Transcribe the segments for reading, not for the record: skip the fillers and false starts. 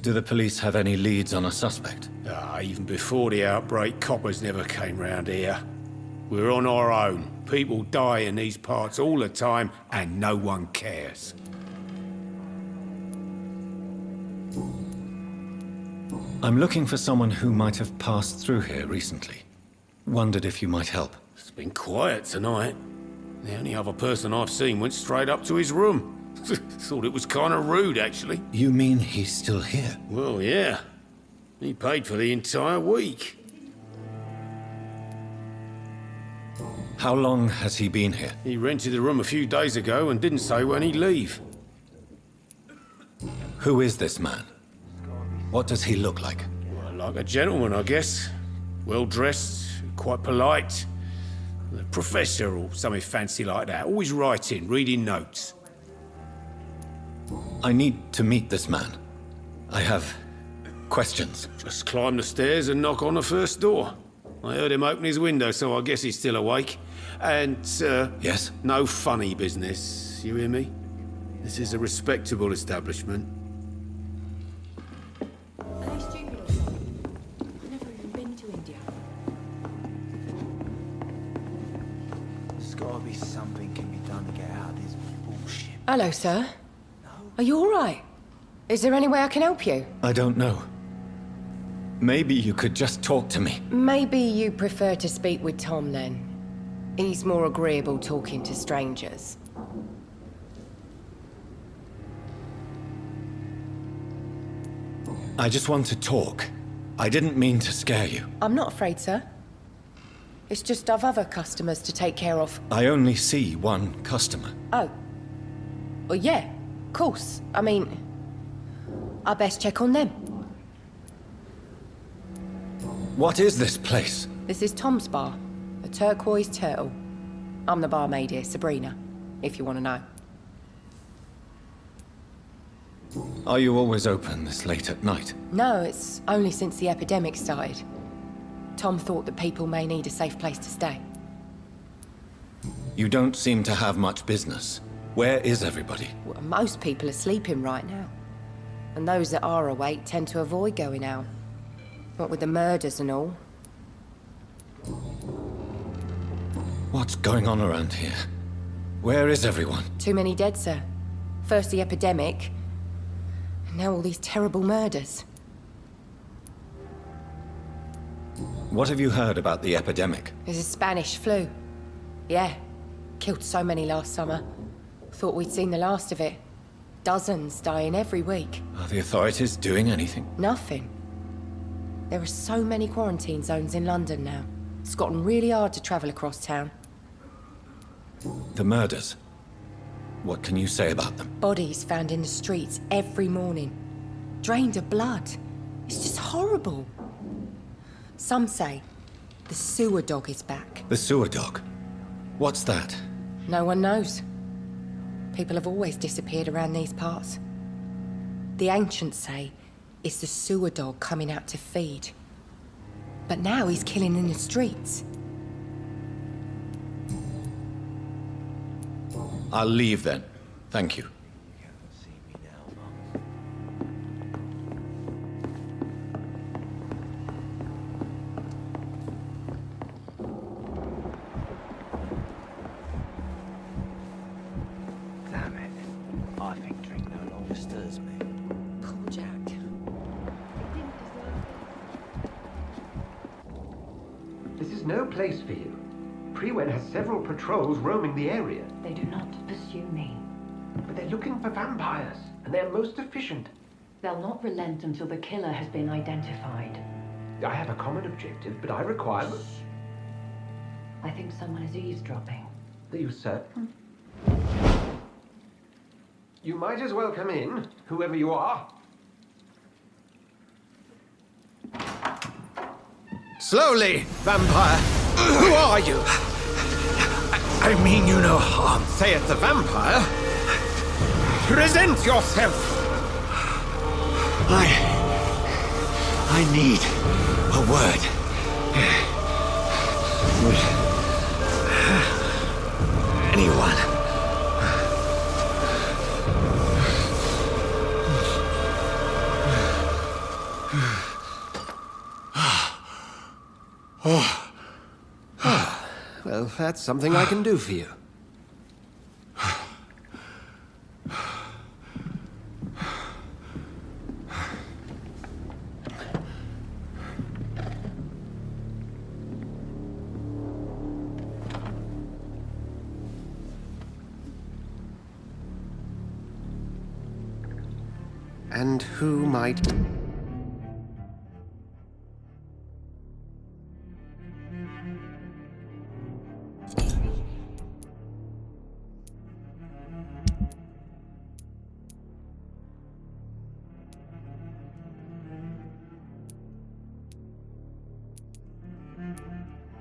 Do the police have any leads on a suspect? Even before the outbreak, coppers never came round here. We're on our own. People die in these parts all the time, and no one cares. I'm looking for someone who might have passed through here recently. Wondered if you might help. It's been quiet tonight. The only other person I've seen went straight up to his room. Thought it was kind of rude, actually. You mean he's still here? Well, yeah. He paid for the entire week. How long has he been here? He rented the room a few days ago and didn't say when he'd leave. Who is this man? What does he look like? Well, like a gentleman, I guess. Well-dressed, quite polite. A professor or something fancy like that. Always writing, reading notes. I need to meet this man. I have questions. Just climb the stairs and knock on the first door. I heard him open his window, so I guess he's still awake. And, Yes? no funny business, you hear me? This is a respectable establishment. Are they stupid or something? I've never even been to India. There's gotta be something can be done to get out of this bullshit. Hello, sir. Are you all right? Is there any way I can help you? I don't know. Maybe you could just talk to me. Maybe you prefer to speak with Tom, then. He's more agreeable talking to strangers. I just want to talk. I didn't mean to scare you. I'm not afraid, sir. It's just I've other customers to take care of. I only see one customer. Oh. Well, yeah, of course. I mean, I best check on them. What is this place? This is Tom's bar, a turquoise turtle. I'm the barmaid here, Sabrina, if you want to know. Are you always open this late at night? No, it's only since the epidemic started. Tom thought that people may need a safe place to stay. You don't seem to have much business. Where is everybody? Well, most people are sleeping right now. And those that are awake tend to avoid going out. What with the murders and all. What's going on around here? Where is everyone? Too many dead, sir. First the epidemic, and now all these terrible murders. What have you heard about the epidemic? There's a Spanish flu. Yeah, killed so many last summer. Thought we'd seen the last of it. Dozens dying every week. Are the authorities doing anything? Nothing. There are so many quarantine zones in London now. It's gotten really hard to travel across town. The murders. What can you say about them? Bodies found in the streets every morning. Drained of blood. It's just horrible. Some say the sewer dog is back. The sewer dog. What's that? No one knows. People have always disappeared around these parts. The ancients say it's the sewer dog coming out to feed. But now he's killing in the streets. I'll leave then. Thank you. Damn it. I think drink no longer stirs me. Poor Jack. This is no place for you. Prewen has several patrols roaming the area. They do not pursue me. But they're looking for vampires, and they're most efficient. They'll not relent until the killer has been identified. I have a common objective, but I require... I think someone is eavesdropping. Are you certain? You might as well come in, whoever you are. Slowly, vampire. Who are you? I mean you no harm, saith the vampire. Present yourself. I need a word. Anyone? Well, that's something I can do for you. And who might...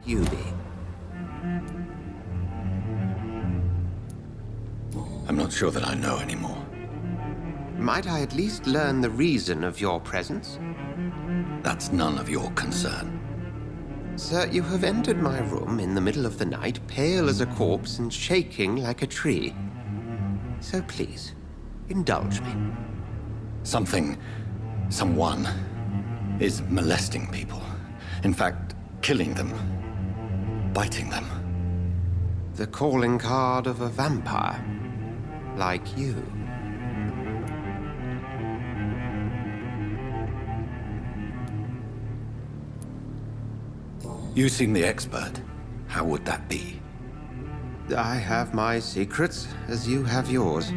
you be? I'm not sure that I know anymore. Might I at least learn the reason of your presence? That's none of your concern. Sir, you have entered my room in the middle of the night, pale as a corpse and shaking like a tree. So please, indulge me. Someone is molesting people. In fact, killing them. Biting them. The calling card of a vampire. Like you. You seem the expert. How would that be? I have my secrets, as you have yours.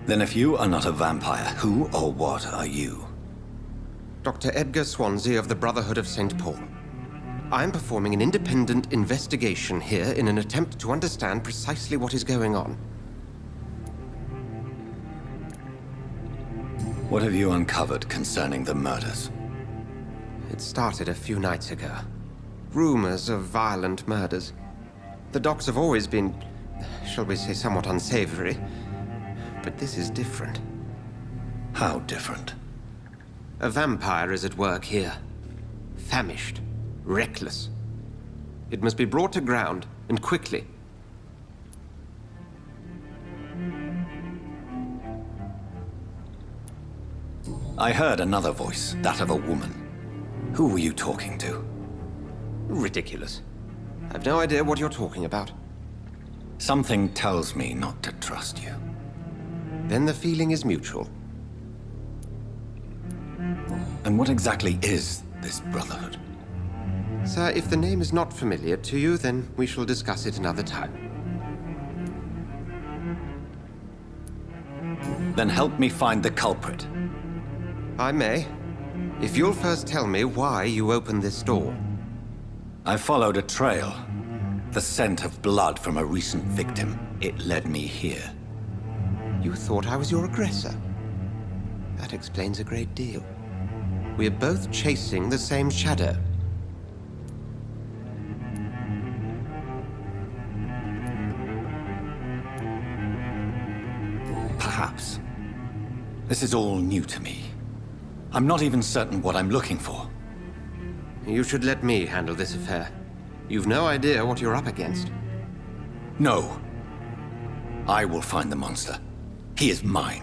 Then if you are not a vampire, who or what are you? Dr. Edgar Swansea of the Brotherhood of St. Paul. I'm performing an independent investigation here in an attempt to understand precisely what is going on. What have you uncovered concerning the murders? It started a few nights ago. Rumors of violent murders. The docs have always been, shall we say, somewhat unsavory. But this is different. How different? A vampire is at work here. Famished. Reckless. It must be brought to ground, and quickly. I heard another voice, that of a woman. Who were you talking to? Ridiculous. I've no idea what you're talking about. Something tells me not to trust you. Then the feeling is mutual. And what exactly is this Brotherhood? Sir, if the name is not familiar to you, then we shall discuss it another time. Then help me find the culprit. I may, if you'll first tell me why you opened this door. I followed a trail. The scent of blood from a recent victim. It led me here. You thought I was your aggressor. That explains a great deal. We're both chasing the same shadow. Perhaps. This is all new to me. I'm not even certain what I'm looking for. You should let me handle this affair. You've no idea what you're up against. No. I will find the monster. He is mine.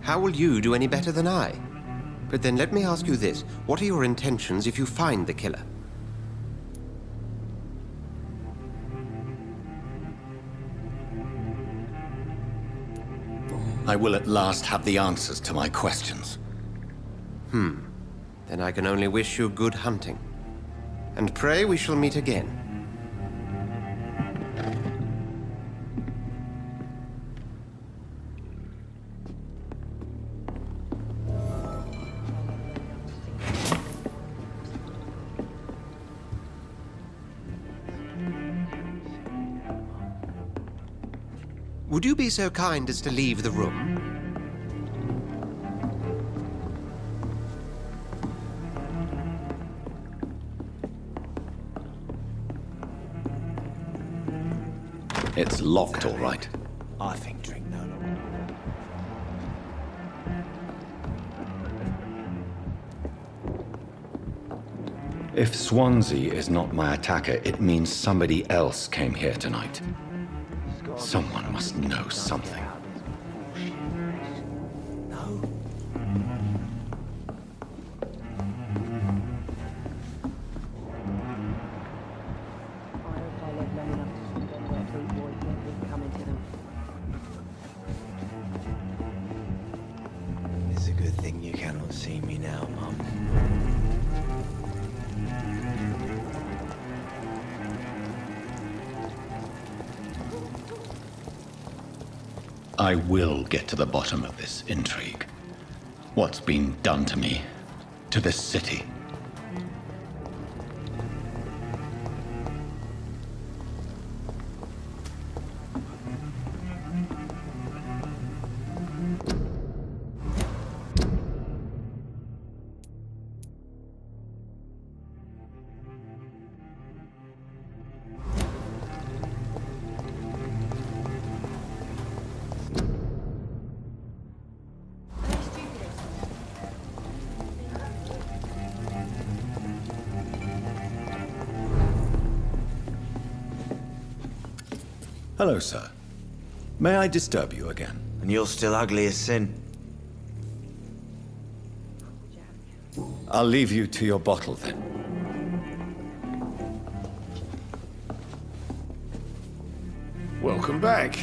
How will you do any better than I? But then let me ask you this. What are your intentions if you find the killer? I will at last have the answers to my questions. Then I can only wish you good hunting. And pray we shall meet again. Would you be so kind as to leave the room? It's locked, all right. I think drink no more. If Swansea is not my attacker, it means somebody else came here tonight. Someone must know something. No. see me now, Mum. I will get to the bottom of this intrigue. What's been done to me, to this city. Hello, sir. May I disturb you again? And you're still ugly as sin. I'll leave you to your bottle then. Welcome back.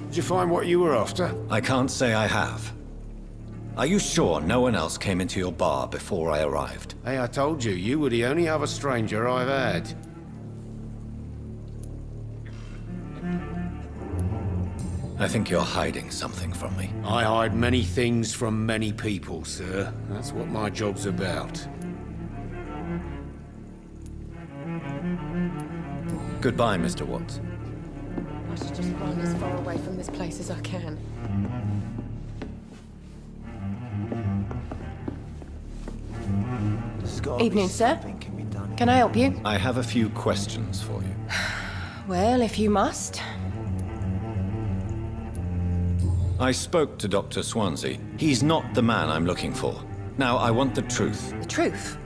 Did you find what you were after? I can't say I have. Are you sure no one else came into your bar before I arrived? Hey, I told you, you were the only other stranger I've had. I think you're hiding something from me. I hide many things from many people, sir. That's what my job's about. Goodbye, Mr. Watts. I should just run as far away from this place as I can. There's gotta Evening, be sir. something can be done. Can I help you? I have a few questions for you. Well, if you must. I spoke to Dr. Swansea. He's not the man I'm looking for. Now, I want the truth. The truth?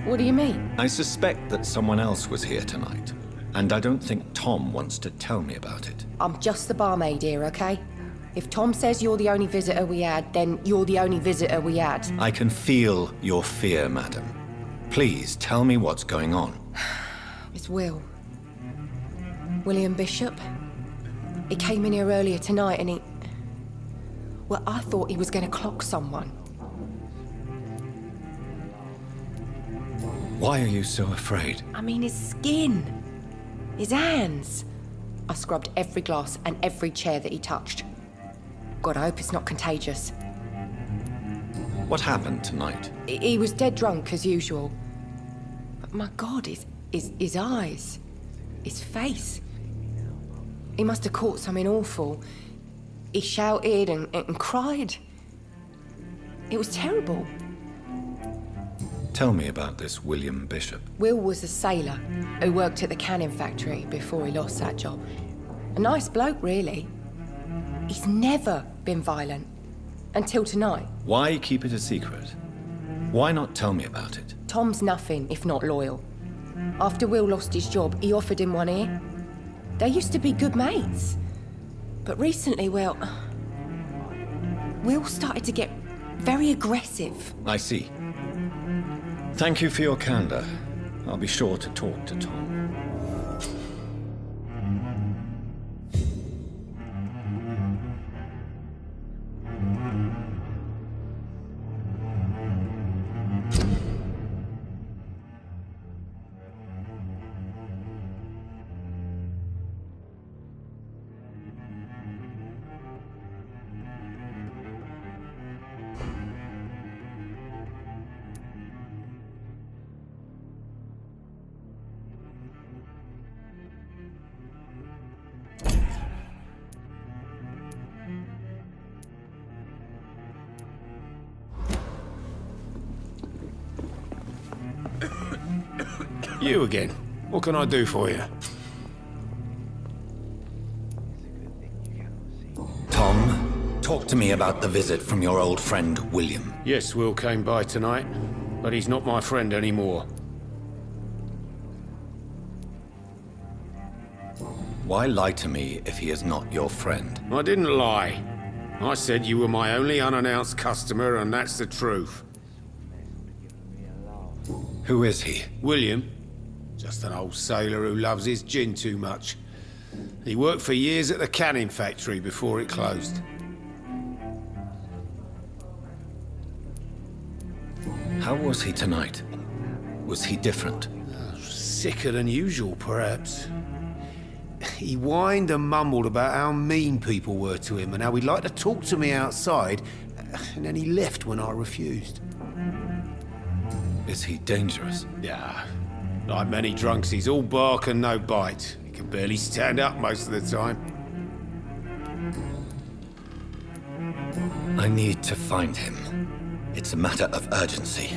What do you mean? I suspect that someone else was here tonight, and I don't think Tom wants to tell me about it. I'm just the barmaid here, okay? If Tom says you're the only visitor we had, then you're the only visitor we had. I can feel your fear, madam. Please tell me what's going on. It's Will. William Bishop. He came in here earlier tonight and he... Well, I thought he was going to clock someone. Why are you so afraid? I mean, his skin. His hands. I scrubbed every glass and every chair that he touched. God, I hope it's not contagious. What happened tonight? He was dead drunk, as usual. But my God, his eyes. His face. He must have caught something awful. He shouted and cried. It was terrible. Tell me about this William Bishop. Will was a sailor who worked at the canning factory before he lost that job. A nice bloke, really. He's never been violent. Until tonight. Why keep it a secret? Why not tell me about it? Tom's nothing if not loyal. After Will lost his job, he offered him one ear. They used to be good mates. But recently, well... Will started to get very aggressive. I see. Thank you for your candor. I'll be sure to talk to Tom. You again. What can I do for you? Tom, talk to me about the visit from your old friend, William. Yes, Will came by tonight, but he's not my friend anymore. Why lie to me if he is not your friend? I didn't lie. I said you were my only unannounced customer, and that's the truth. Who is he? William. Just an old sailor who loves his gin too much. He worked for years at the canning factory before it closed. How was he tonight? Was he different? Sicker than usual, perhaps. He whined and mumbled about how mean people were to him and how he'd like to talk to me outside, and then he left when I refused. Is he dangerous? Yeah, like many drunks, he's all bark and no bite. He can barely stand up most of the time. I need to find him. It's a matter of urgency.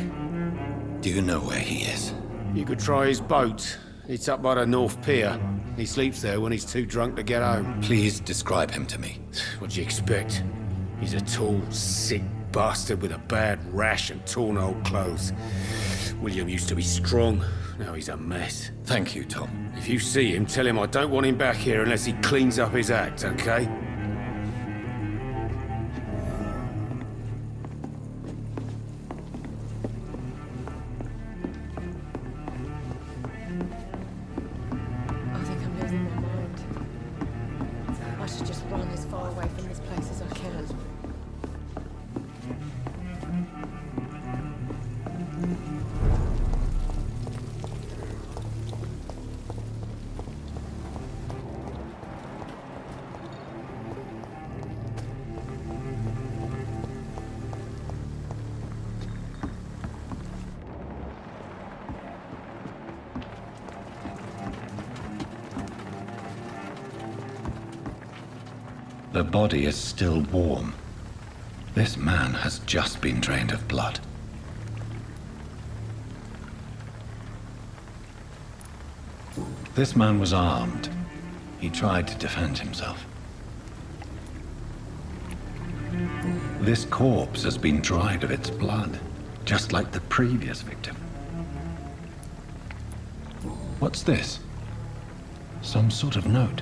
Do you know where he is? You could try his boat. It's up by the North Pier. He sleeps there when he's too drunk to get home. Please describe him to me. What do you expect? He's a tall, sick bastard with a bad rash and torn old clothes. William used to be strong. Now he's a mess. Thank you, Tom. If you see him, tell him I don't want him back here unless he cleans up his act, okay? I think I'm losing my mind. I should just run as far away from this place as I can. The body is still warm. This man has just been drained of blood. This man was armed. He tried to defend himself. This corpse has been dried of its blood, just like the previous victim. What's this? Some sort of note.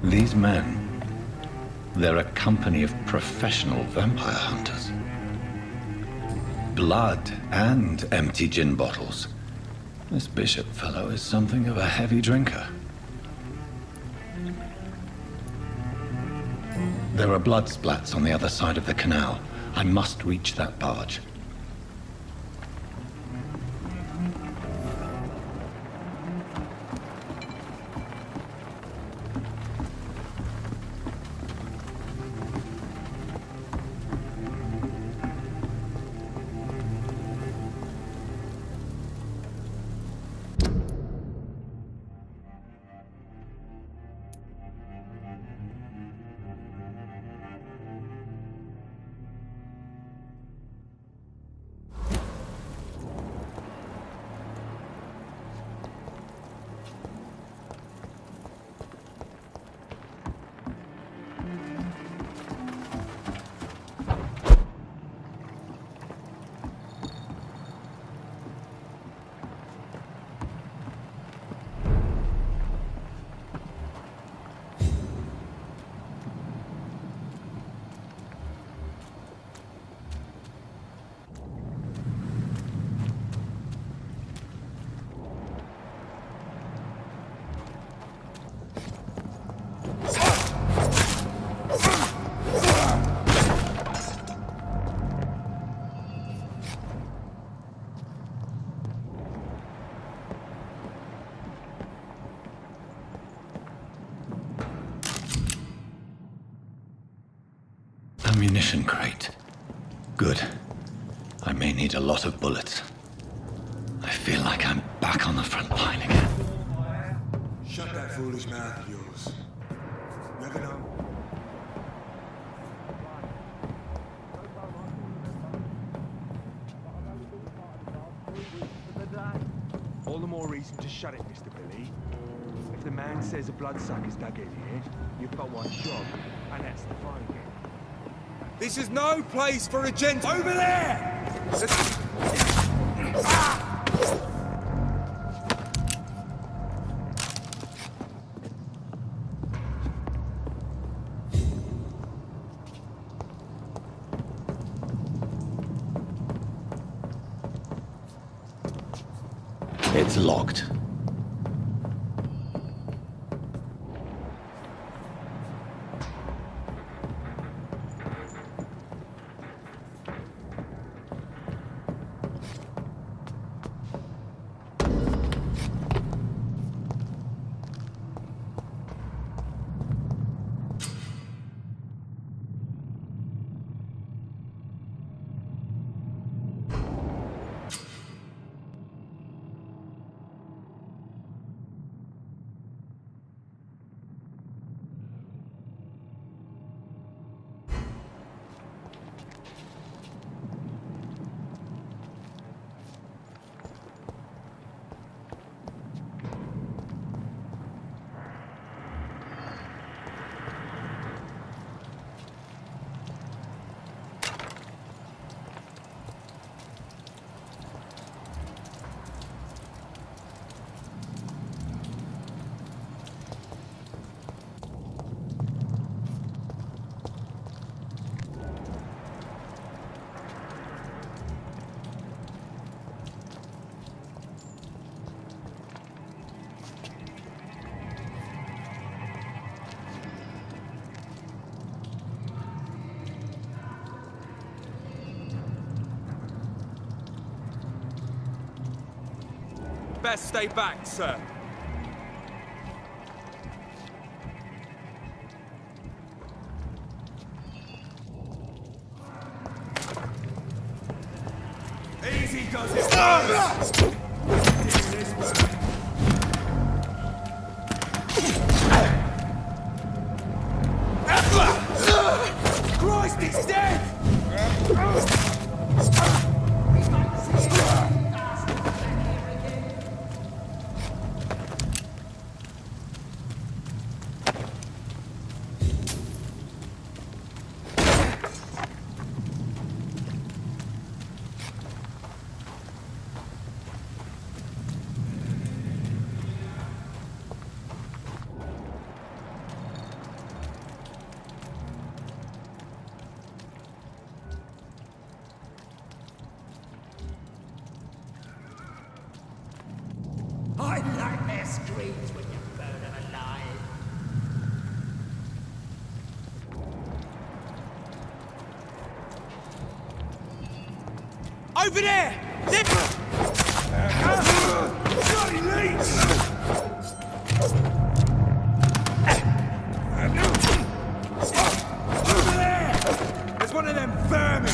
These men, they're a company of professional vampire hunters. Blood and empty gin bottles. This Bishop fellow is something of a heavy drinker. There are blood splats on the other side of the canal. I must reach that barge. Ammunition crate. Good. I may need a lot of bullets. I feel like I'm back on the front line again. Shut that foolish mouth of yours. Never know. All the more reason to shut it, Mr. Billy. If the man says a bloodsucker's dug in here, you've got one job, and that's to find him. This is no place for a gent. Over there! It's locked. Best stay back, sir. Easy does it first. Christ, he's dead! I like their screams when you burn them alive. Over there! Bloody leech! Over there! There's one of them vermin!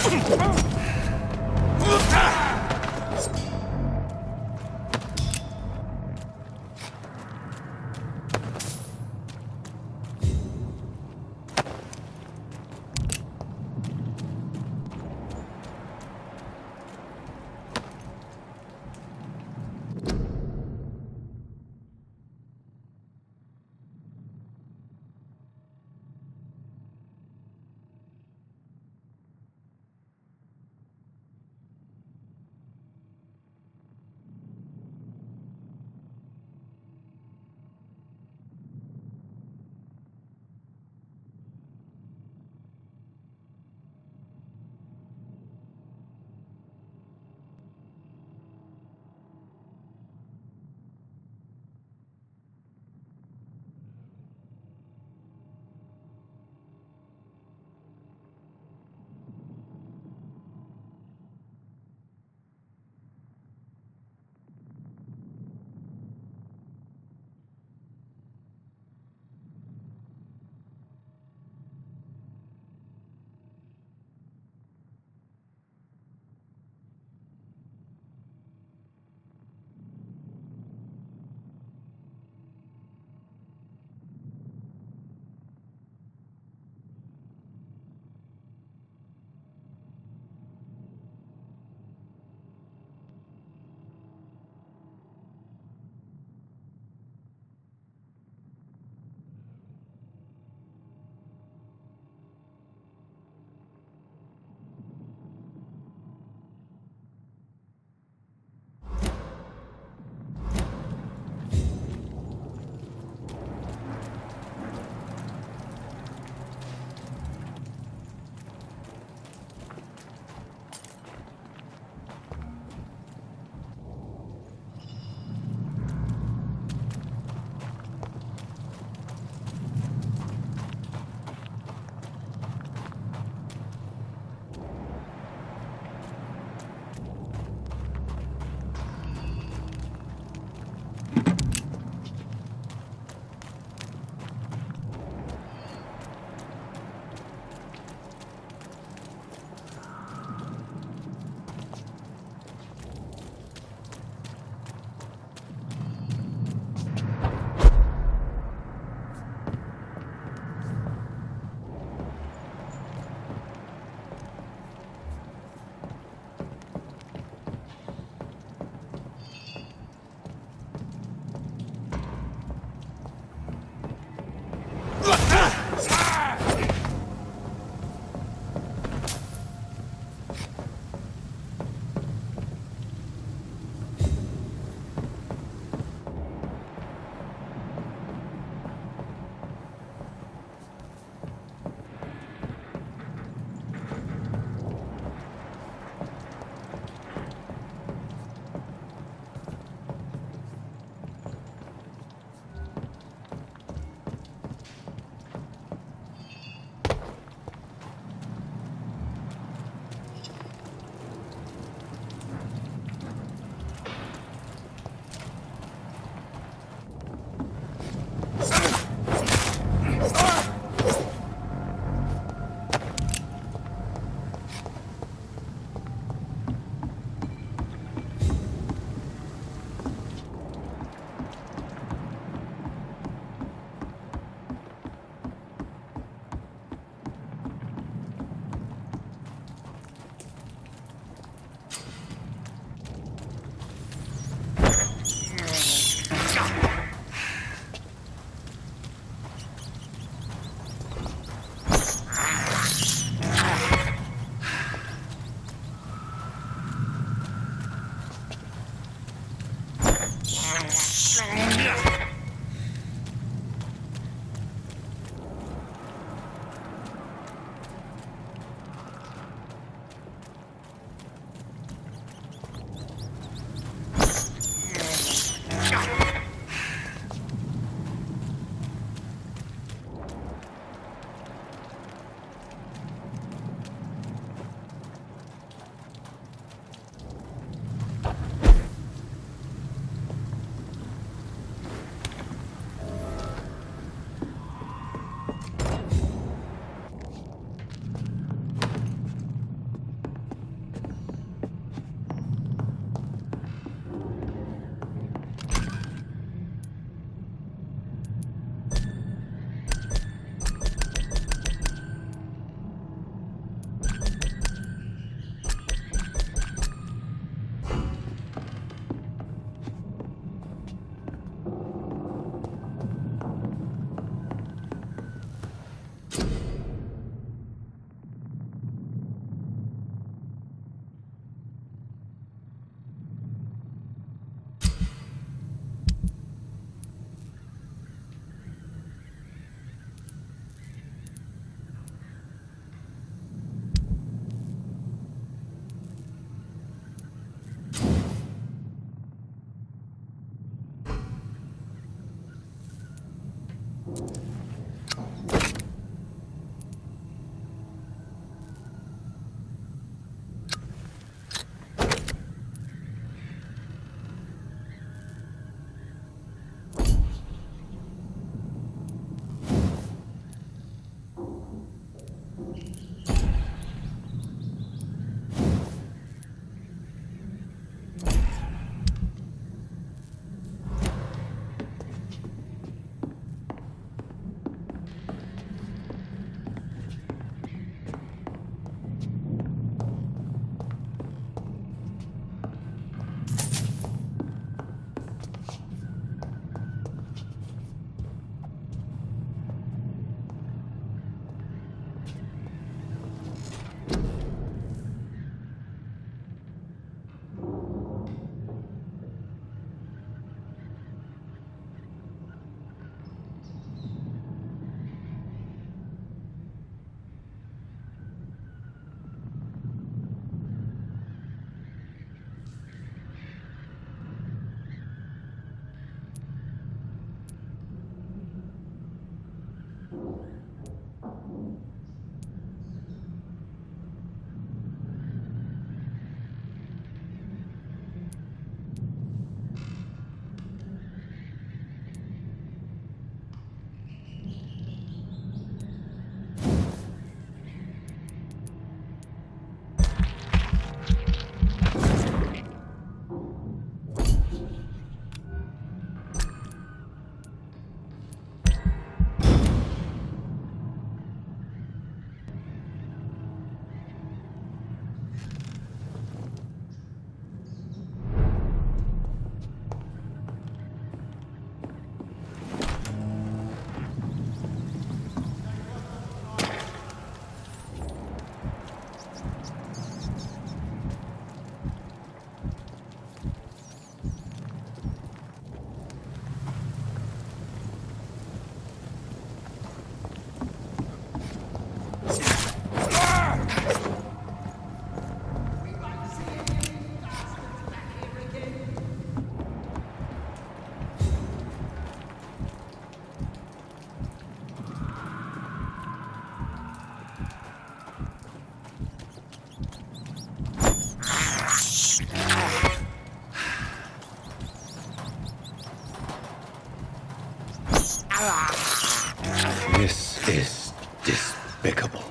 This is despicable.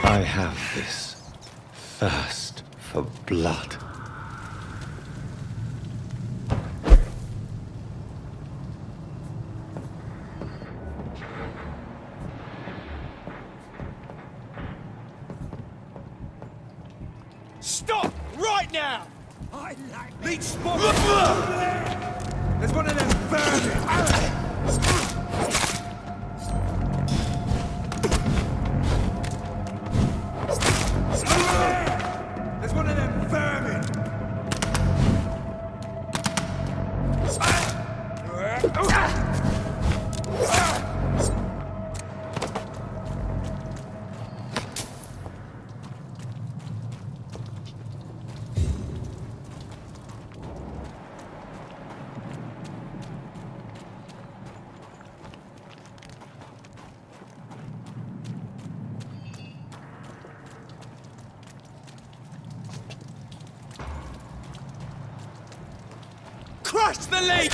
I have this thirst for blood. Stop! Right now! I like Leech spot! There's one of them vermin! There's one of them vermin! Crush the leech!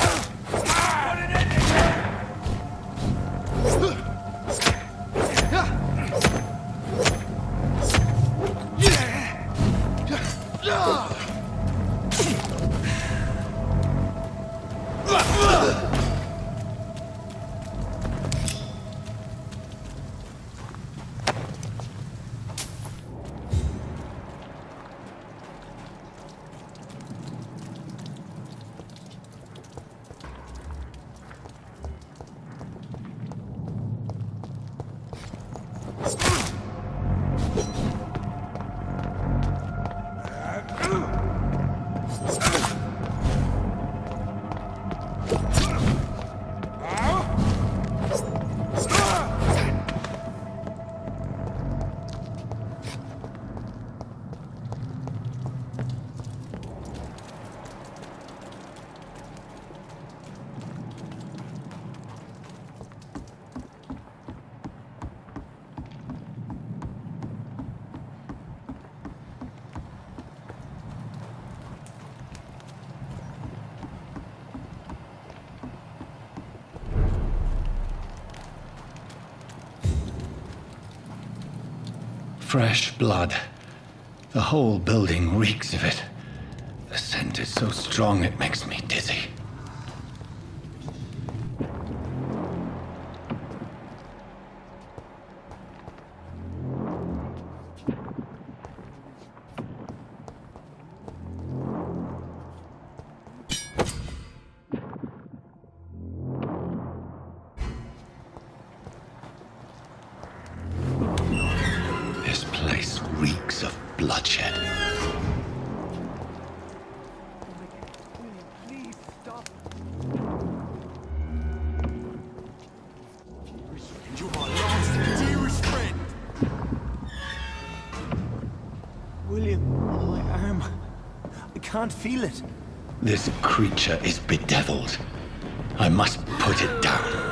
Fresh blood. The whole building reeks of it. The scent is so strong it makes me dizzy. This place reeks of bloodshed. Please stop. You're my last and dearest friend. William, my arm. I can't feel it. This creature is bedeviled. I must put it down.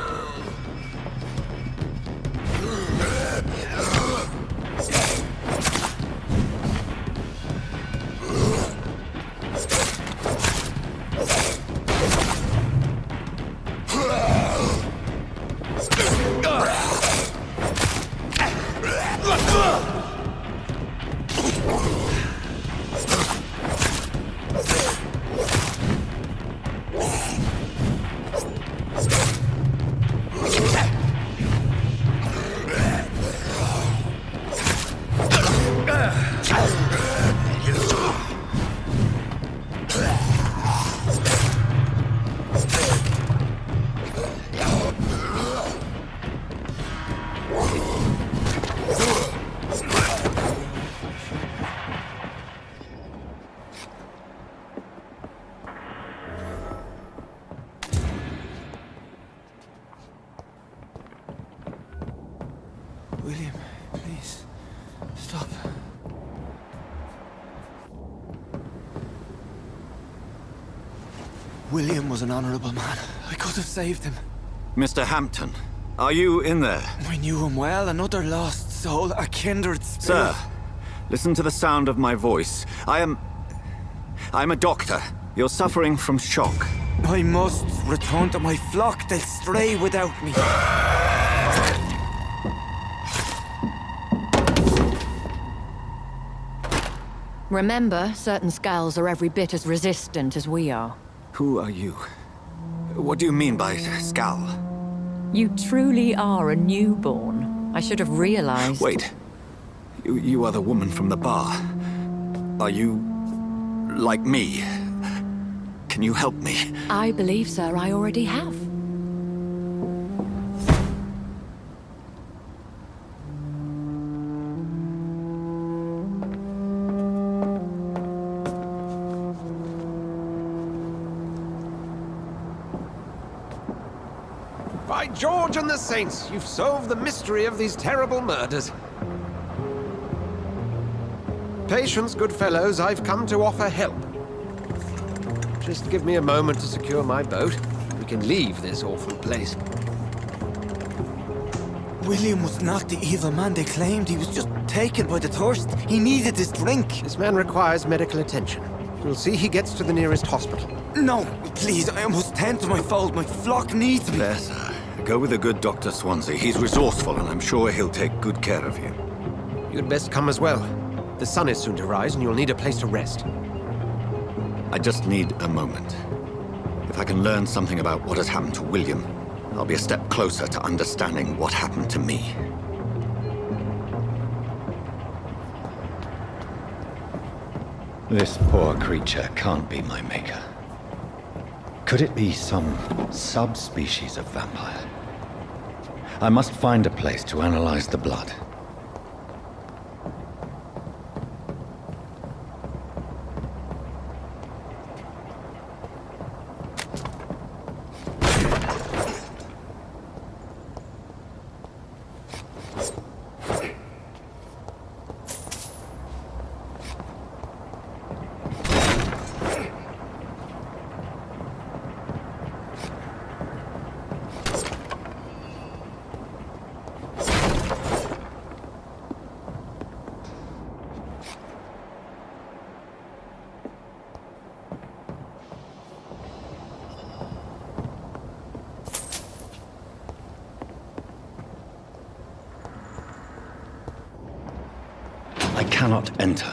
William, please, stop. William was an honorable man. I could have saved him. Mr. Hampton, are you in there? I knew him well, another lost soul, a kindred spirit. Sir, listen to the sound of my voice. I'm a doctor. You're suffering from shock. I must return to my flock. They'll stray without me. Remember, certain skulls are every bit as resistant as we are. Who are you? What do you mean by skull? You truly are a newborn. I should have realized. Wait. You are the woman from the bar. Are you like me? Can you help me? I believe, sir, I already have. By George and the Saints, you've solved the mystery of these terrible murders. Patience, good fellows, I've come to offer help. Just give me a moment to secure my boat. We can leave this awful place. William was not the evil man they claimed. He was just taken by the thirst. He needed this drink. This man requires medical attention. We'll see he gets to the nearest hospital. No, please, I must tend to my fold. My flock needs me. There, sir. Go with the good Dr. Swansea. He's resourceful, and I'm sure he'll take good care of you. You'd best come as well. The sun is soon to rise, and you'll need a place to rest. I just need a moment. If I can learn something about what has happened to William, I'll be a step closer to understanding what happened to me. This poor creature can't be my maker. Could it be some subspecies of vampire? I must find a place to analyze the blood. I cannot enter.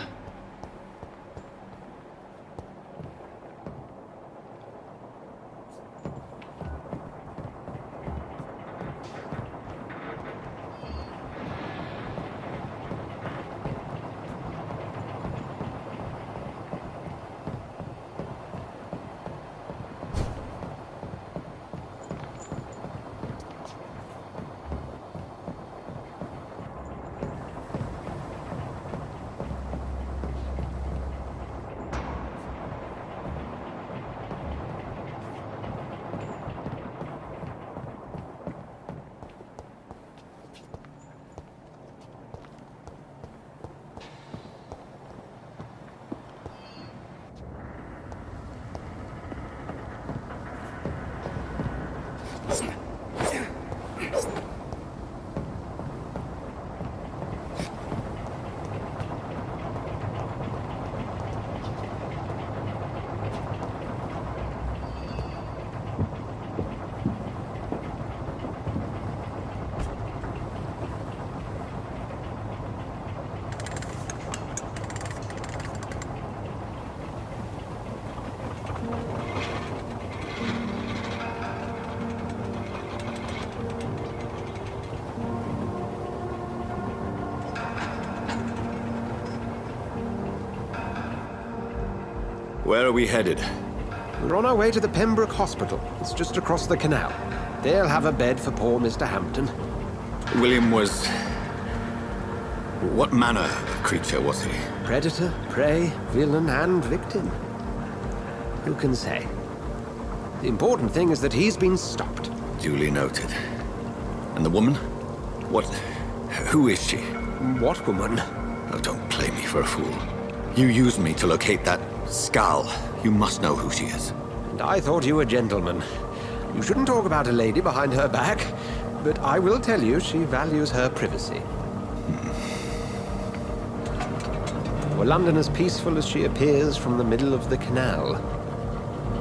Where are we headed? We're on our way to the Pembroke Hospital. It's just across the canal. They'll have a bed for poor Mr. Hampton. William was... What manner of creature was he? Predator, prey, villain, and victim. Who can say? The important thing is that he's been stopped. Duly noted. And the woman? What... Who is she? What woman? Oh, don't play me for a fool. You used me to locate that skull. You must know who she is. And I thought you a gentleman. You shouldn't talk about a lady behind her back, but I will tell you she values her privacy. Were London as peaceful as she appears from the middle of the canal?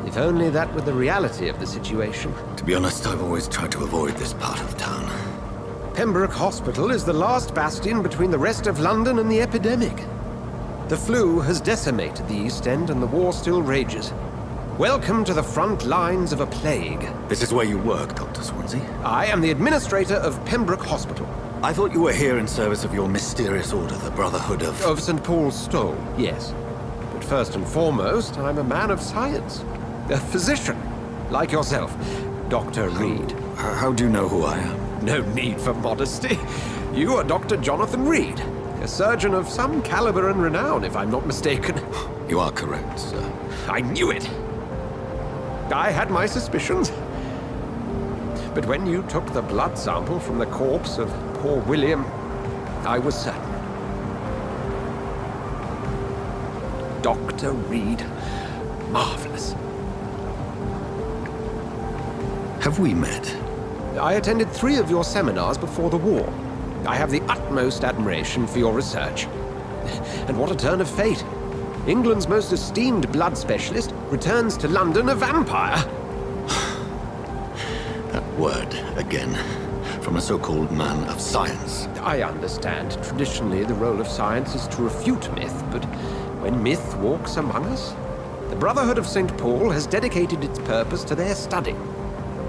If only that were the reality of the situation. To be honest, I've always tried to avoid this part of town. Pembroke Hospital is the last bastion between the rest of London and the epidemic. The flu has decimated the East End and the war still rages. Welcome to the front lines of a plague. This is where you work, Dr. Swansea? I am the administrator of Pembroke Hospital. I thought you were here in service of your mysterious order, the Brotherhood of... Of St. Paul's Stole, yes. But first and foremost, I'm a man of science. A physician, like yourself, Dr. Reed. How do you know who I am? No need for modesty. You are Dr. Jonathan Reed, a surgeon of some caliber and renown, if I'm not mistaken. You are correct, sir. I knew it! I had my suspicions. But when you took the blood sample from the corpse of poor William, I was certain. Dr. Reed. Marvelous. Have we met? I attended 3 of your seminars before the war. I have the utmost admiration for your research. And what a turn of fate. England's most esteemed blood specialist returns to London a vampire. That word, again, from a so-called man of science. I understand. Traditionally, the role of science is to refute myth, but when myth walks among us, the Brotherhood of St. Paul has dedicated its purpose to their study.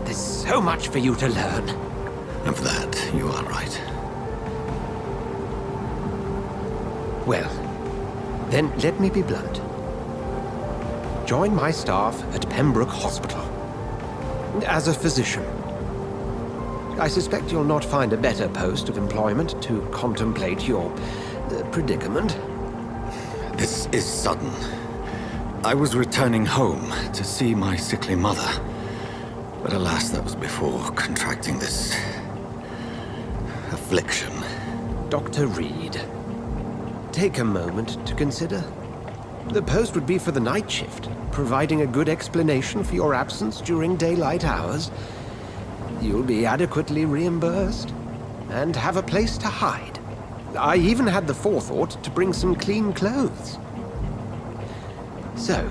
There's so much for you to learn. Of that, you are right. Well, then let me be blunt. Join my staff at Pembroke Hospital. As a physician. I suspect you'll not find a better post of employment to contemplate your predicament. This is sudden. I was returning home to see my sickly mother. But alas, that was before contracting this... affliction. Dr. Reed, take a moment to consider. The post would be for the night shift, providing a good explanation for your absence during daylight hours. You'll be adequately reimbursed, and have a place to hide. I even had the forethought to bring some clean clothes. So,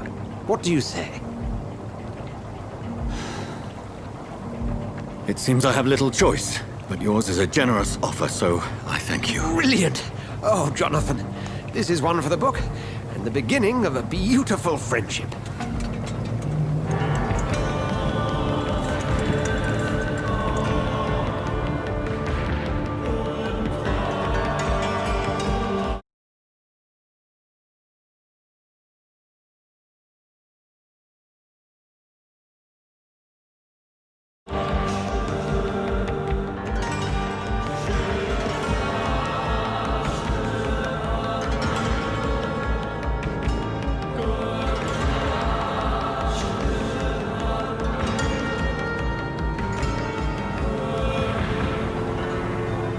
what do you say? It seems I have little choice, but yours is a generous offer, so I thank you. Brilliant! Oh, Jonathan, This is one for the book, and the beginning of a beautiful friendship.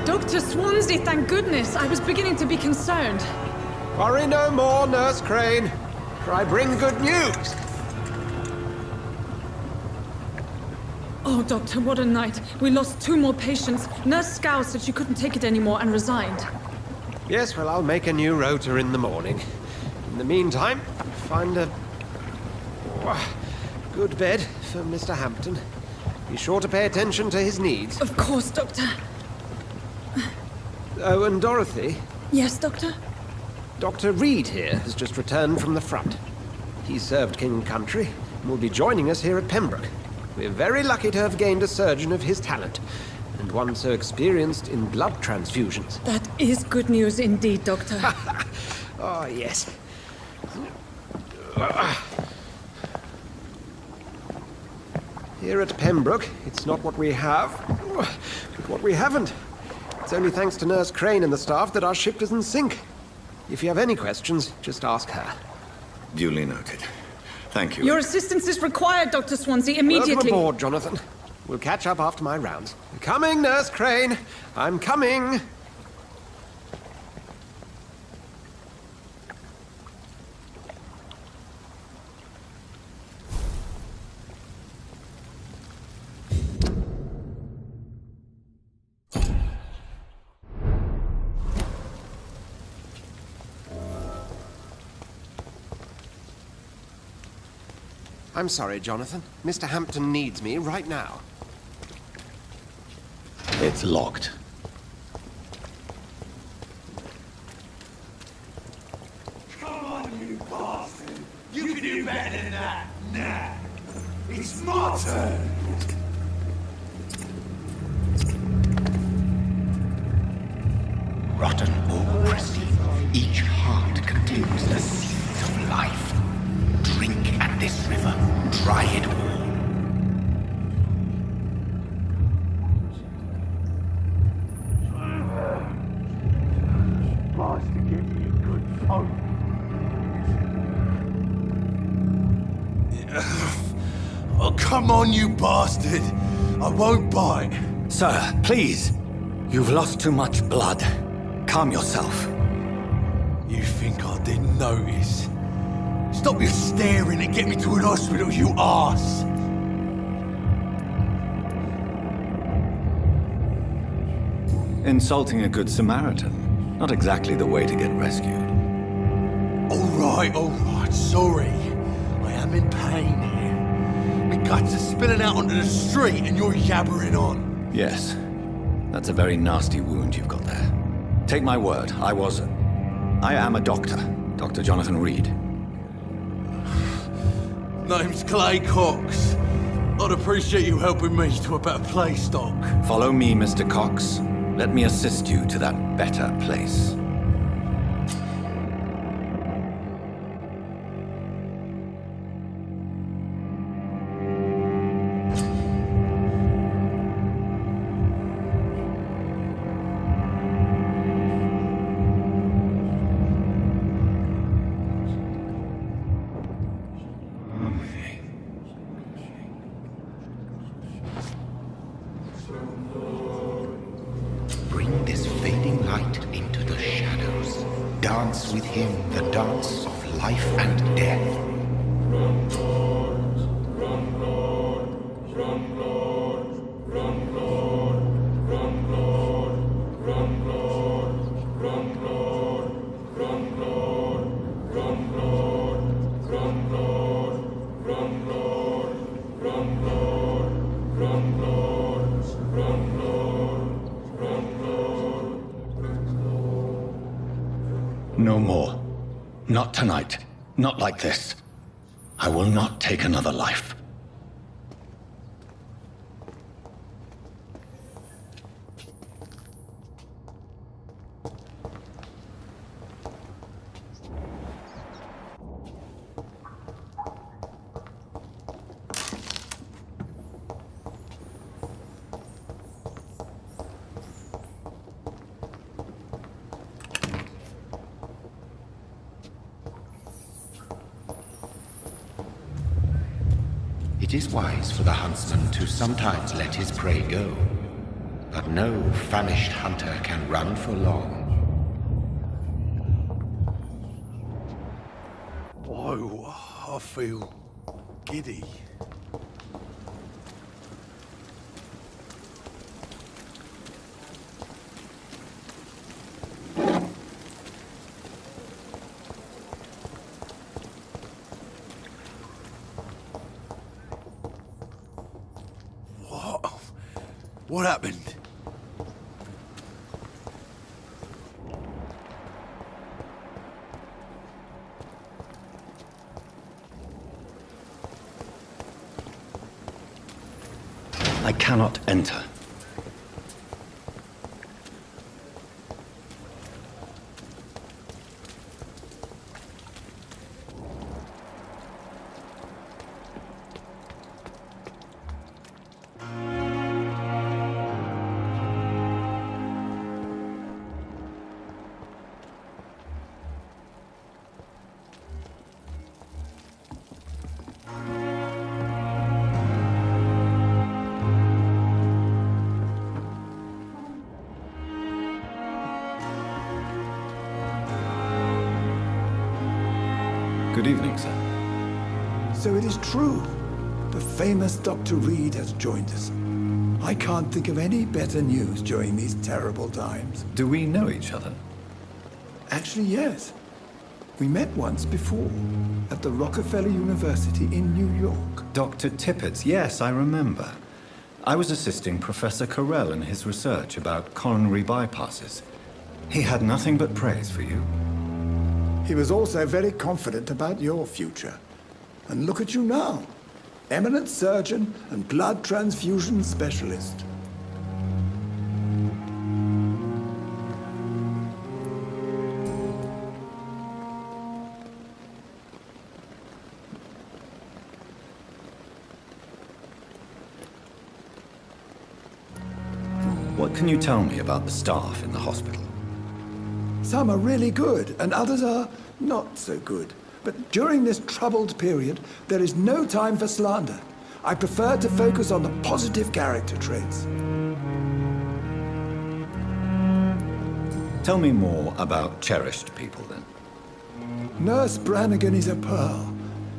Dr. Swansea, thank goodness. I was beginning to be concerned. Worry no more, Nurse Crane, for I bring good news. Oh, Doctor, what a night. We lost 2 more patients. Nurse Scow said she couldn't take it anymore and resigned. Yes, well, I'll make a new rota in the morning. In the meantime, find a good bed for Mr. Hampton. Be sure to pay attention to his needs. Of course, Doctor. Oh, and Dorothy? Yes, Doctor? Dr. Reed here has just returned from the front. He served King and Country and will be joining us here at Pembroke. We're very lucky to have gained a surgeon of his talent, and one so experienced in blood transfusions. That is good news indeed, Doctor. Oh, yes. Here at Pembroke, it's not what we have, but what we haven't. It's only thanks to Nurse Crane and the staff that our ship doesn't sink. If you have any questions, just ask her. Duly noted. Thank you. Your assistance is required, Dr. Swansea, immediately. Welcome aboard, Jonathan. We'll catch up after my rounds. Coming, Nurse Crane. I'm coming. I'm sorry, Jonathan. Mr. Hampton needs me right now. It's locked. Come on, you bastard! You can do better than that! Nah! It's my turn! Rotten or pristine, each heart contains the seeds of life. Drink at this river, try it all. Tries to give me a good phone. Oh, come on, you bastard! I won't bite. Sir, please. You've lost too much blood. Calm yourself. You think I didn't notice? Stop your staring and get me to an hospital, you arse! Insulting a good Samaritan. Not exactly the way to get rescued. All right, sorry. I am in pain here. My guts are spilling out onto the street and you're yabbering on. Yes. That's a very nasty wound you've got there. Take my word, I am a doctor. Dr. Jonathan Reed. Name's Clay Cox. I'd appreciate you helping me to a better place, Doc. Follow me, Mr. Cox. Let me assist you to that better place. Bring this fading light into the shadows. Dance with him the dance of life and death. No more. Not tonight. Not like this. I will not take another life. It is wise for the huntsman to sometimes let his prey go, but no famished hunter can run for long. Oh, I feel giddy. What happened? I cannot enter. Good evening, sir. So it is true. The famous Dr. Reed has joined us. I can't think of any better news during these terrible times. Do we know each other? Actually, yes. We met once before, at the Rockefeller University in New York. Dr. Tippett's, yes, I remember. I was assisting Professor Carell in his research about coronary bypasses. He had nothing but praise for you. He was also very confident about your future. And look at you now. Eminent surgeon and blood transfusion specialist. What can you tell me about the staff in the hospital? Some are really good, and others are not so good. But during this troubled period, there is no time for slander. I prefer to focus on the positive character traits. Tell me more about cherished people, then. Nurse Brannigan is a pearl.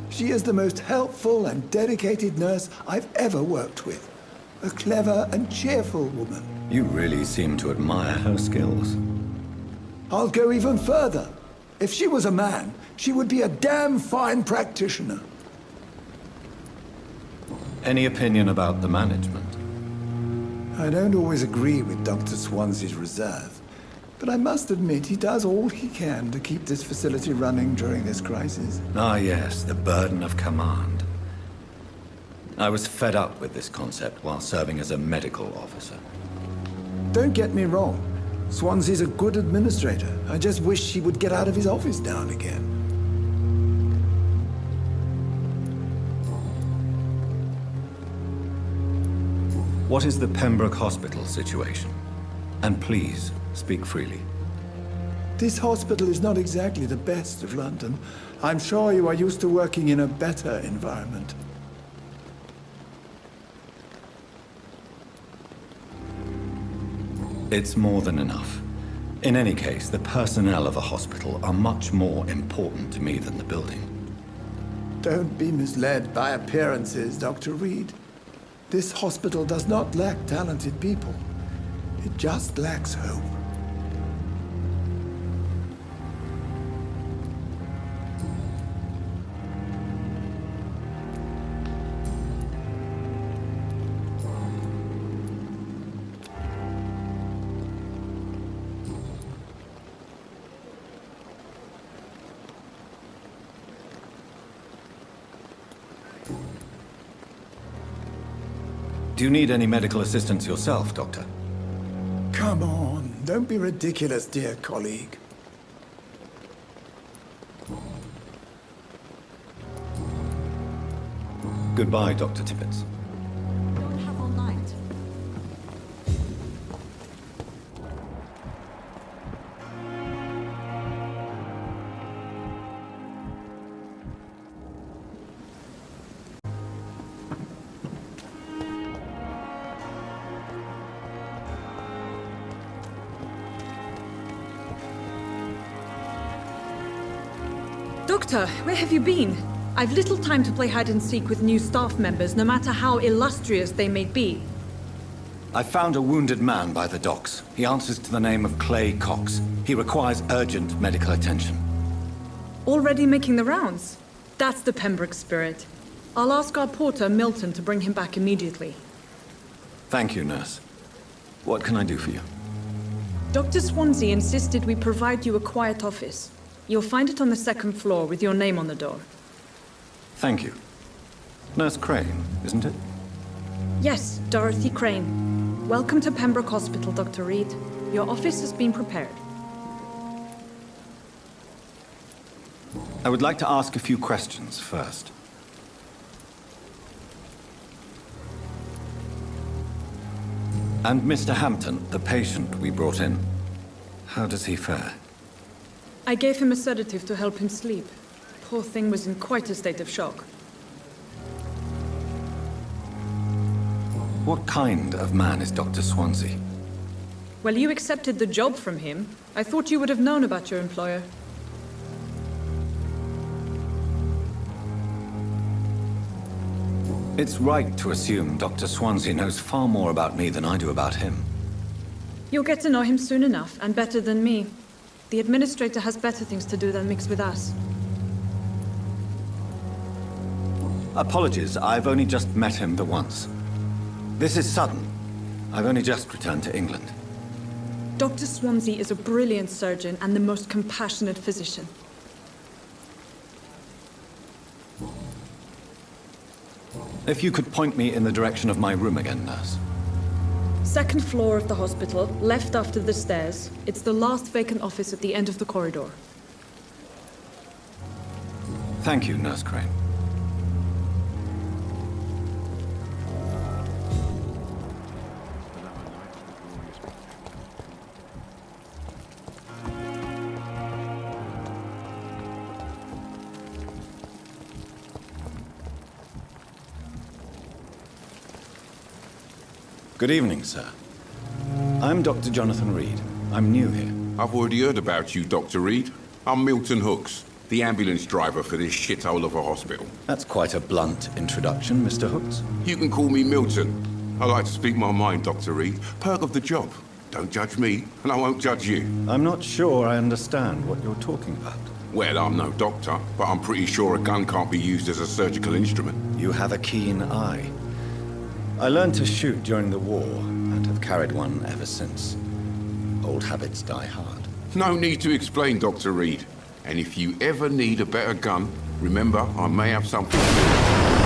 She is the most helpful and dedicated nurse I've ever worked with. A clever and cheerful woman. You really seem to admire her skills. I'll go even further. If she was a man, she would be a damn fine practitioner. Any opinion about the management? I don't always agree with Dr. Swansea's reserve, but I must admit he does all he can to keep this facility running during this crisis. Ah, yes, the burden of command. I was fed up with this concept while serving as a medical officer. Don't get me wrong. Swansea's a good administrator. I just wish he would get out of his office now and again. What is the Pembroke Hospital situation? And please, speak freely. This hospital is not exactly the best of London. I'm sure you are used to working in a better environment. It's more than enough. In any case, the personnel of a hospital are much more important to me than the building. Don't be misled by appearances, Dr. Reed. This hospital does not lack talented people. It just lacks hope. Do you need any medical assistance yourself, Doctor? Come on, don't be ridiculous, dear colleague. Goodbye, Dr. Tippett. Don't have all night. Doctor, where have you been? I've little time to play hide and seek with new staff members, no matter how illustrious they may be. I found a wounded man by the docks. He answers to the name of Clay Cox. He requires urgent medical attention. Already making the rounds? That's the Pembroke spirit. I'll ask our porter, Milton, to bring him back immediately. Thank you, nurse. What can I do for you? Dr. Swansea insisted we provide you a quiet office. You'll find it on the second floor with your name on the door. Thank you. Nurse Crane, isn't it? Yes, Dorothy Crane. Welcome to Pembroke Hospital, Dr. Reed. Your office has been prepared. I would like to ask a few questions first. And Mr. Hampton, the patient we brought in, how does he fare? I gave him a sedative to help him sleep. Poor thing was in quite a state of shock. What kind of man is Dr. Swansea? Well, you accepted the job from him. I thought you would have known about your employer. It's right to assume Dr. Swansea knows far more about me than I do about him. You'll get to know him soon enough, and better than me. The administrator has better things to do than mix with us. Apologies, I've only just met him the once. This is sudden. I've only just returned to England. Dr. Swansea is a brilliant surgeon and the most compassionate physician. If you could point me in the direction of my room again, nurse. Second floor of the hospital, left after the stairs. It's the last vacant office at the end of the corridor. Thank you, Nurse Crane. Good evening, sir. I'm Dr. Jonathan Reed. I'm new here. I've already heard about you, Dr. Reed. I'm Milton Hooks, the ambulance driver for this shithole of a hospital. That's quite a blunt introduction, Mr. Hooks. You can call me Milton. I like to speak my mind, Dr. Reed. Perk of the job. Don't judge me, and I won't judge you. I'm not sure I understand what you're talking about. Well, I'm no doctor, but I'm pretty sure a gun can't be used as a surgical instrument. You have a keen eye. I learned to shoot during the war, and have carried one ever since. Old habits die hard. No need to explain, Dr. Reed. And if you ever need a better gun, remember, I may have something to do.